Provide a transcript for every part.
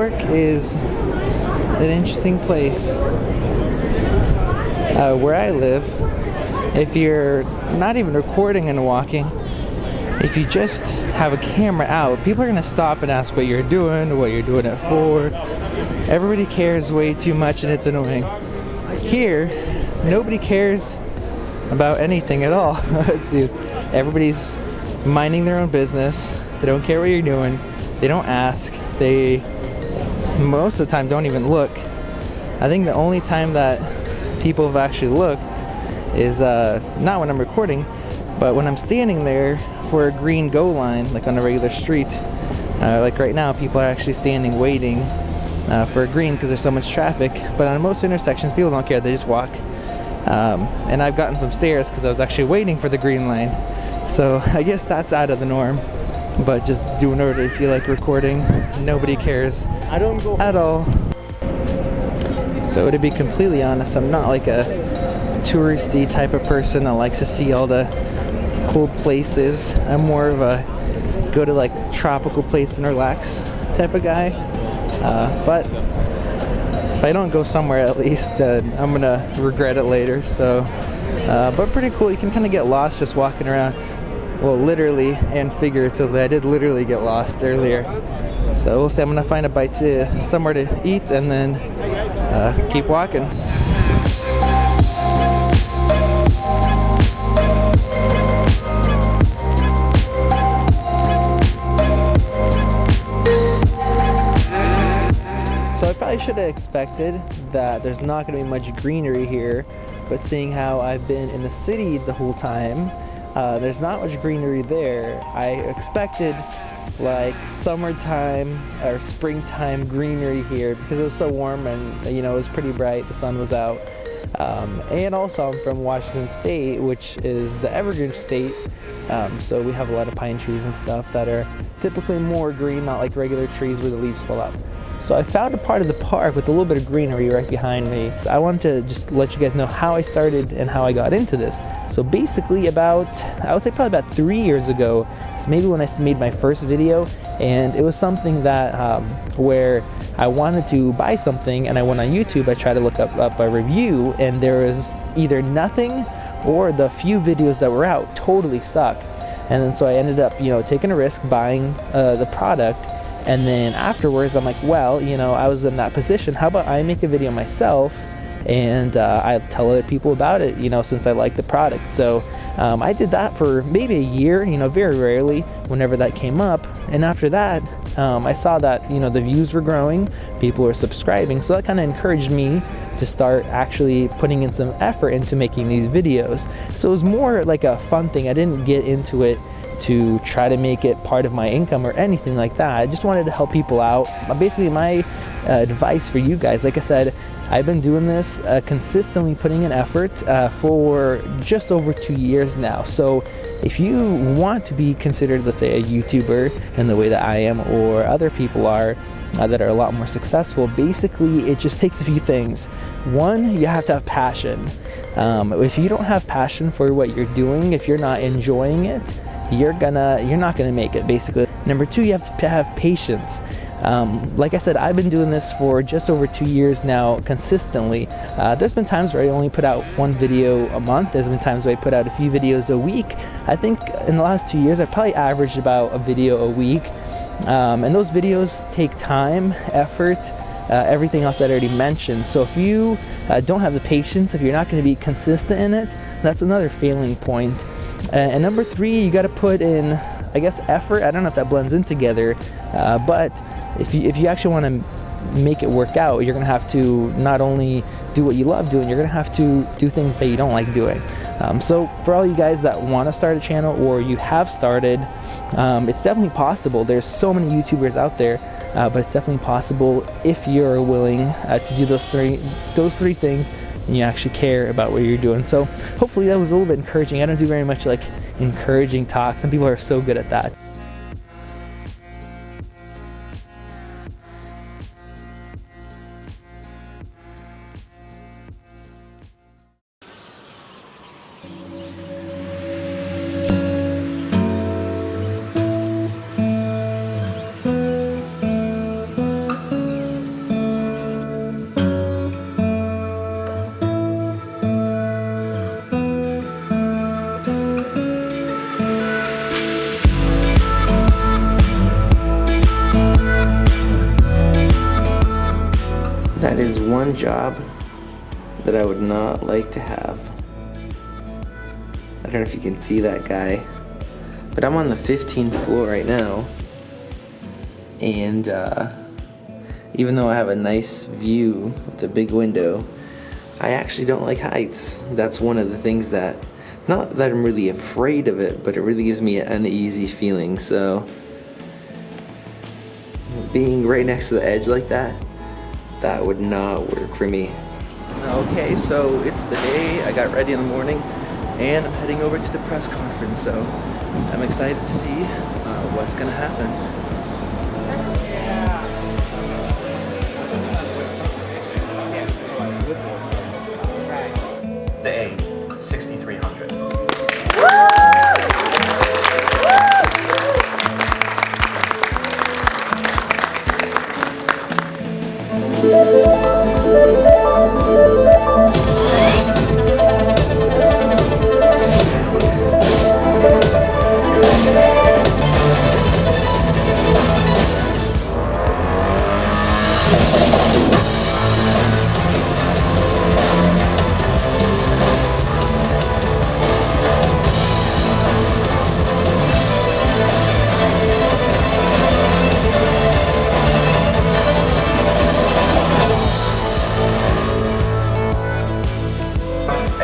York is an interesting place. Where I live, if you're not even recording and walking, if you just have a camera out, people are gonna stop and ask what you're doing it for. Everybody cares way too much and it's annoying. Here, nobody cares about anything at all. Let's see. Everybody's minding their own business. They don't care what you're doing. They don't ask. They, most of the time, don't even look. I think the only time that people have actually looked is not when I'm recording, but when I'm standing there for a green go line, like on a regular street. Like right now, people are actually standing waiting for a green because there's so much traffic. But on most intersections, people don't care. They just walk. And I've gotten some stares because I was actually waiting for the green line. So I guess that's out of the norm. But just do in order if you like recording. Nobody cares at all. So to be completely honest, I'm not like a touristy type of person that likes to see all the cool places. I'm more of a go to like tropical place and relax type of guy. But if I don't go somewhere at least, then I'm gonna regret it later. So, but pretty cool. You can kind of get lost just walking around. Well, literally and figuratively. I did literally get lost earlier. So we'll see. I'm gonna find a bite to somewhere to eat and then keep walking. So I probably should have expected that there's not going to be much greenery here, but seeing how I've been in the city the whole time, there's not much greenery there. I expected like summertime or springtime greenery here because it was so warm and it was pretty bright, the sun was out. And also I'm from Washington State, which is the evergreen state, so we have a lot of pine trees and stuff that are typically more green, not like regular trees where the leaves fall out. So I found a part of the park with a little bit of greenery right behind me. So I wanted to just let you guys know how I started and how I got into this. So basically I would say probably about 3 years ago, is maybe when I made my first video, and it was something that where I wanted to buy something and I went on YouTube, I tried to look up a review, and there was either nothing or the few videos that were out totally sucked. And then so I ended up, taking a risk buying the product. And then afterwards, I'm like, well, I was in that position. How about I make a video myself and I tell other people about it, since I like the product. So I did that for maybe a year, very rarely whenever that came up. And after that, I saw that, the views were growing, people were subscribing. So that kind of encouraged me to start actually putting in some effort into making these videos. So it was more like a fun thing. I didn't get into it to try to make it part of my income or anything like that. I just wanted to help people out. Basically, my advice for you guys, like I said, I've been doing this consistently, putting in effort for just over 2 years now. So if you want to be considered, let's say, a YouTuber in the way that I am or other people are that are a lot more successful, basically it just takes a few things. One, you have to have passion. If you don't have passion for what you're doing, if you're not enjoying it, you're not gonna make it, basically. Number two, you have to have patience. Like I said, I've been doing this for just over 2 years now consistently. There's been times where I only put out one video a month. There's been times where I put out a few videos a week. I think in the last 2 years I probably averaged about a video a week, and those videos take time, effort, everything else that I already mentioned. So if you don't have the patience, if you're not going to be consistent in it, that's another failing point. And number three, you got to put in, I guess, effort. I don't know if that blends in together, but if you actually want to make it work out, you're going to have to not only do what you love doing, you're going to have to do things that you don't like doing. So for all you guys that want to start a channel or you have started, it's definitely possible. There's so many YouTubers out there, but it's definitely possible if you're willing to do those three things and you actually care about what you're doing. So hopefully that was a little bit encouraging. I don't do very much like encouraging talk. Some people are so good at that. one job that I would not like to have. I don't know if you can see that guy, but I'm on the 15th floor right now, and even though I have a nice view with a big window, I actually don't like heights. That's one of the things that, not that I'm really afraid of it, but it really gives me an uneasy feeling. So being right next to the edge like that, that would not work for me. Okay, so it's the day. I got ready in the morning and I'm heading over to the press conference, so I'm excited to see what's gonna happen. The A6300.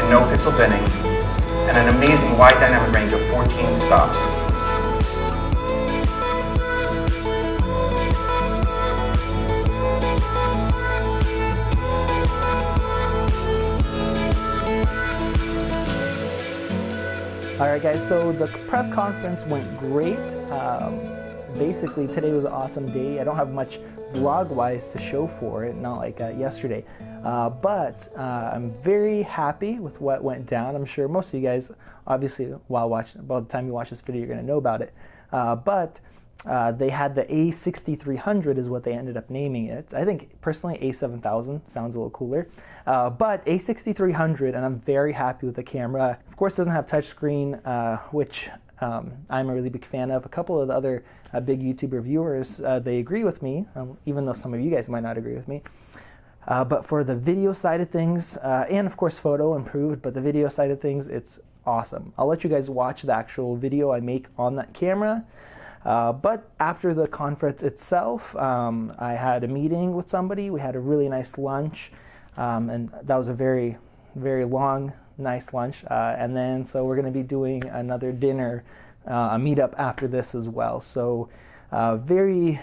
No pixel binning, and an amazing wide dynamic range of 14 stops. Alright guys, so the press conference went great. Basically today was an awesome day. I don't have much vlog-wise to show for it, not like yesterday. But I'm very happy with what went down. I'm sure most of you guys, obviously, by the time you watch this video, you're going to know about it. But they had the A6300 is what they ended up naming it. I think personally A7000 sounds a little cooler. But A6300, and I'm very happy with the camera. Of course, it doesn't have touchscreen, which I'm a really big fan of. A couple of the other big YouTube reviewers, they agree with me, even though some of you guys might not agree with me. But for the video side of things, and of course photo improved, but the video side of things, it's awesome. I'll let you guys watch the actual video I make on that camera. But after the conference itself, I had a meeting with somebody. We had a really nice lunch, and that was a very, very long, nice lunch. And then so we're going to be doing another dinner, a meetup after this as well. So very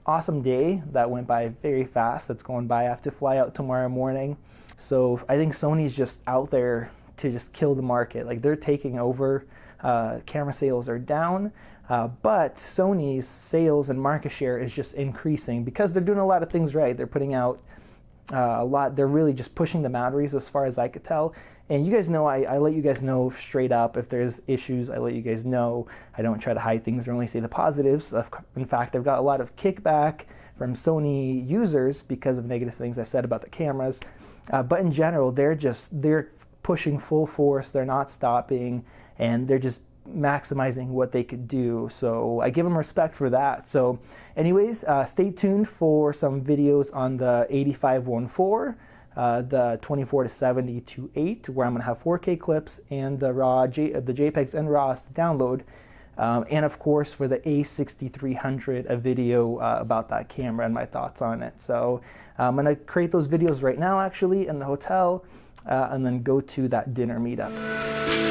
awesome day that went by very fast. It's going by. I have to fly out tomorrow morning. So I think Sony's just out there to just kill the market. Like, they're taking over. Camera sales are down, but Sony's sales and market share is just increasing because they're doing a lot of things right. They're putting out a lot. They're really just pushing the boundaries as far as I could tell. And you guys know, I let you guys know straight up if there's issues. I let you guys know. I don't try to hide things or only say the positives. In fact, I've got a lot of kickback from Sony users because of negative things I've said about the cameras. But in general, they're pushing full force. They're not stopping, and they're just maximizing what they could do. So I give them respect for that. So anyways, stay tuned for some videos on the 8514. The 24-70 to 8, where I'm going to have 4K clips and the JPEGs and RAWs to download. And of course for the A6300, a video about that camera and my thoughts on it. So I'm going to create those videos right now actually in the hotel, and then go to that dinner meetup.